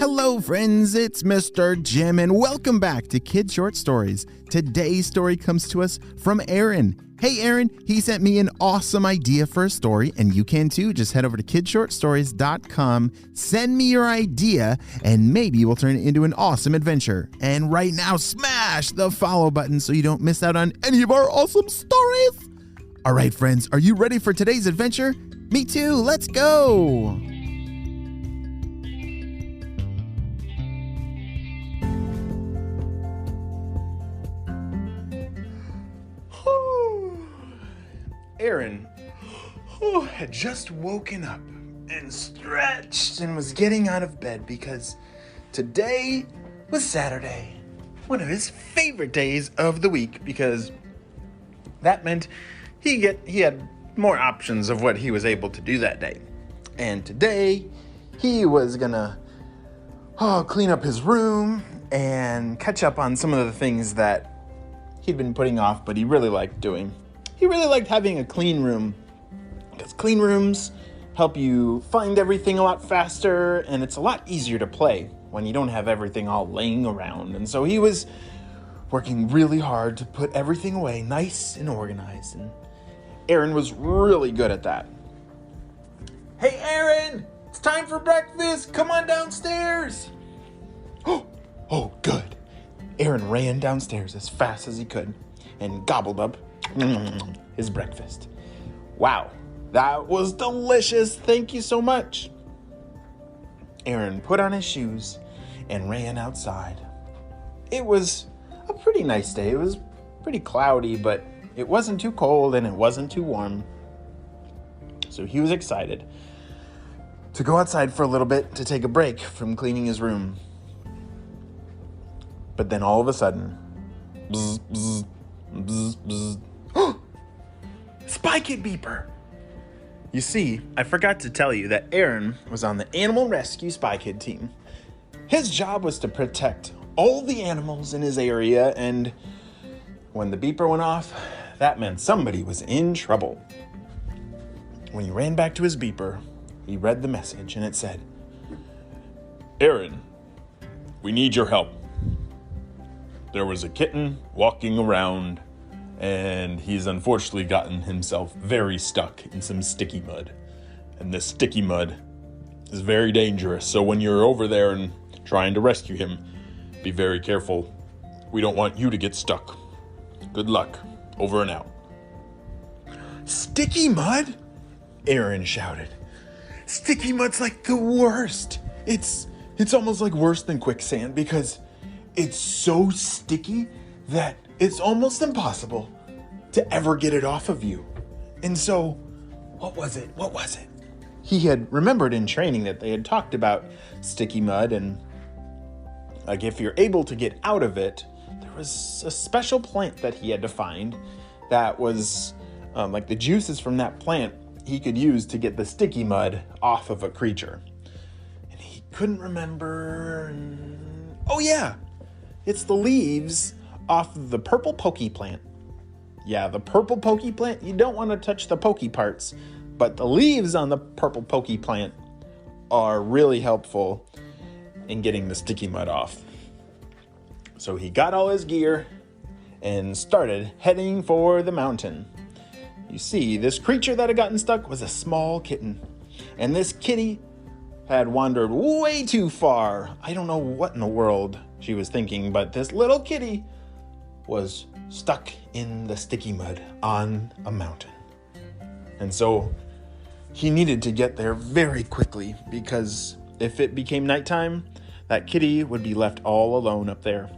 Hello, friends. It's Mr. Jim, and welcome back to Kid Short Stories. Today's story comes to us from Aaron. Hey, Aaron, he sent me an awesome idea for a story, and you can too. Just head over to kidshortstories.com, send me your idea, and maybe we'll turn it into an awesome adventure. And right now, smash the follow button so you don't miss out on any of our awesome stories. All right, friends, are you ready for today's adventure? Me too. Let's go. Aaron had just woken up and stretched and was getting out of bed because today was Saturday, one of his favorite days of the week, because that meant he had more options of what he was able to do that day. And today he was gonna clean up his room and catch up on some of the things that he'd been putting off, but he really liked doing. He really liked having a clean room, because clean rooms help you find everything a lot faster, and it's a lot easier to play when you don't have everything all laying around. And so he was working really hard to put everything away nice and organized, and Aaron was really good at that. Hey, Aaron, it's time for breakfast. Come on downstairs. Oh, good. Aaron ran downstairs as fast as he could and gobbled up his breakfast. Wow, that was delicious. Thank you so much. Aaron put on his shoes and ran outside. It was a pretty nice day. It was pretty cloudy, but it wasn't too cold and it wasn't too warm. So he was excited to go outside for a little bit to take a break from cleaning his room. But then all of a sudden, bzz, bzz, bzz, bzz. Spy Kid beeper! You see, I forgot to tell you that Aaron was on the Animal Rescue Spy Kid team. His job was to protect all the animals in his area, and when the beeper went off, that meant somebody was in trouble. When he ran back to his beeper, he read the message, and it said, "Aaron, we need your help. There was a kitten walking around, and he's unfortunately gotten himself very stuck in some sticky mud. And this sticky mud is very dangerous, so when you're over there and trying to rescue him, be very careful. We don't want you to get stuck. Good luck. Over and out." Sticky mud? Aaron shouted. Sticky mud's like the worst. It's almost like worse than quicksand, because it's so sticky that it's almost impossible to ever get it off of you. And so, what was it? He had remembered in training that they had talked about sticky mud, and like if you're able to get out of it, there was a special plant that he had to find that was like the juices from that plant he could use to get the sticky mud off of a creature. And he couldn't remember. Oh yeah, it's the leaves off of the purple pokey plant. Yeah, the purple pokey plant, you don't want to touch the pokey parts, but the leaves on the purple pokey plant are really helpful in getting the sticky mud off. So he got all his gear and started heading for the mountain. You see, this creature that had gotten stuck was a small kitten, and this kitty had wandered way too far. I don't know what in the world she was thinking, but this little kitty was stuck in the sticky mud on a mountain. And so he needed to get there very quickly, because if it became nighttime, that kitty would be left all alone up there.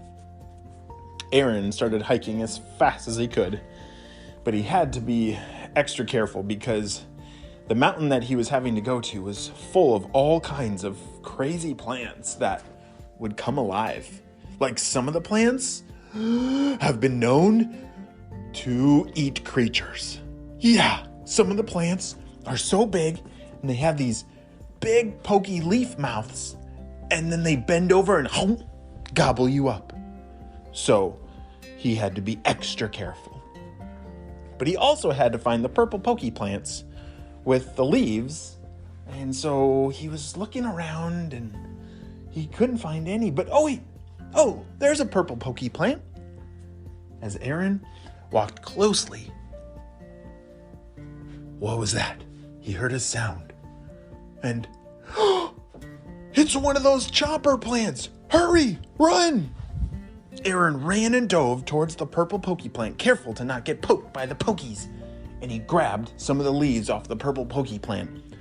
Aaron started hiking as fast as he could, but he had to be extra careful because the mountain that he was having to go to was full of all kinds of crazy plants that would come alive. Like, some of the plants have been known to eat creatures. Yeah, some of the plants are so big and they have these big pokey leaf mouths, and then they bend over and gobble you up. So he had to be extra careful. But he also had to find the purple pokey plants with the leaves, and so he was looking around and he couldn't find any, but oh wait, oh, there's a purple pokey plant. As Aaron walked closely, what was that? He heard a sound, and it's one of those chopper plants. Hurry, run! Aaron ran and dove towards the purple pokey plant, careful to not get poked by the pokies, and he grabbed some of the leaves off the purple pokey plant.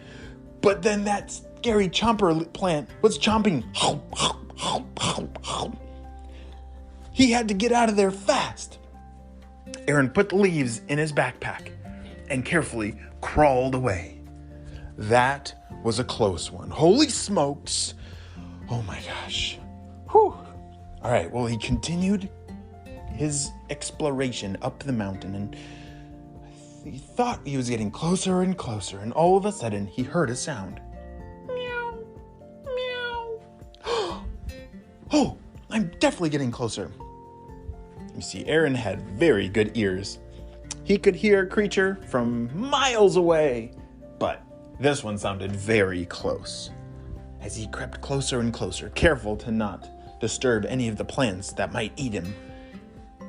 But then that scary chomper plant was chomping. He had to get out of there fast. Aaron put the leaves in his backpack and carefully crawled away. That was a close one. Holy smokes. Oh my gosh. Whew. All right, well, he continued his exploration up the mountain, and he thought he was getting closer and closer, and all of a sudden he heard a sound. Meow, meow. Oh, I'm definitely getting closer. You see, Aaron had very good ears. He could hear a creature from miles away, but this one sounded very close. As he crept closer and closer, careful to not disturb any of the plants that might eat him,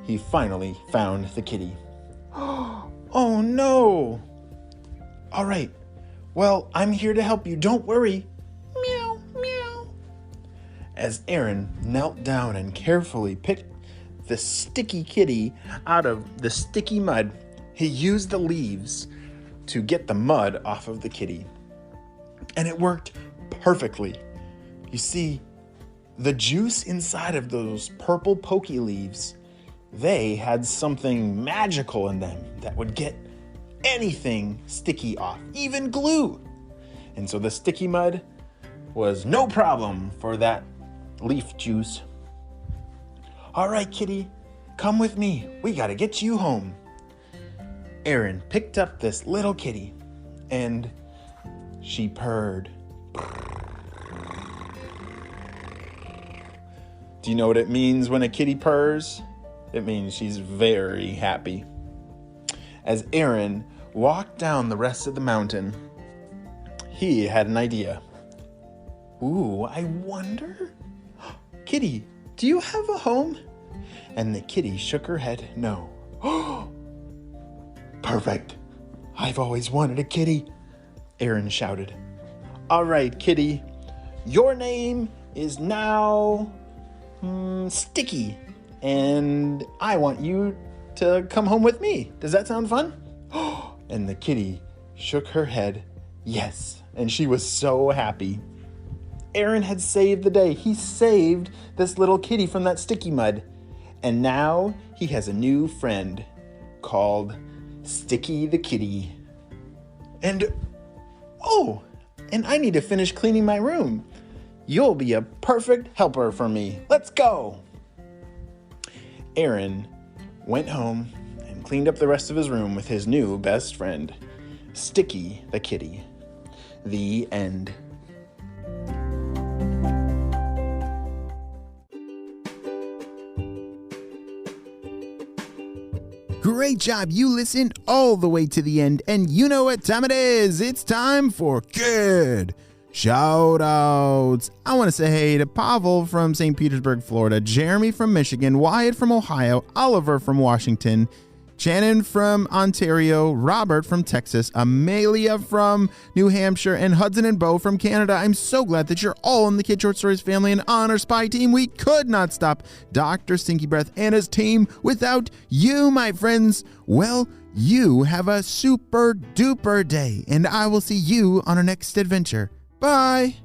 he finally found the kitty. Oh no! All right, well, I'm here to help you, don't worry. Meow, meow. As Aaron knelt down and carefully picked the sticky kitty out of the sticky mud, he used the leaves to get the mud off of the kitty. And it worked perfectly. You see, the juice inside of those purple pokey leaves, they had something magical in them that would get anything sticky off, even glue. And so the sticky mud was no problem for that leaf juice. All right, kitty, come with me. We gotta get you home. Aaron picked up this little kitty and she purred. Do you know what it means when a kitty purrs? It means she's very happy. As Aaron walked down the rest of the mountain, he had an idea. Ooh, I wonder? Kitty, do you have a home? And the kitty shook her head no. Perfect. I've always wanted a kitty, Aaron shouted. All right, kitty, your name is now Sticky, and I want you to come home with me. Does that sound fun? And the kitty shook her head yes, and she was so happy. Aaron had saved the day. He saved this little kitty from that sticky mud, and now he has a new friend called Sticky the Kitty. And I need to finish cleaning my room. You'll be a perfect helper for me. Let's go. Aaron went home and cleaned up the rest of his room with his new best friend, Sticky the Kitty. The end. Great job, you listened all the way to the end, and you know what time it is. It's time for good shout-outs. I want to say hey to Pavel from St. Petersburg, Florida, Jeremy from Michigan, Wyatt from Ohio, Oliver from Washington, Shannon from Ontario, Robert from Texas, Amelia from New Hampshire, and Hudson and Bo from Canada. I'm so glad that you're all in the Kid Short Stories family and on our spy team. We could not stop Dr. Stinky Breath and his team without you, my friends. Well, you have a super duper day, and I will see you on our next adventure. Bye.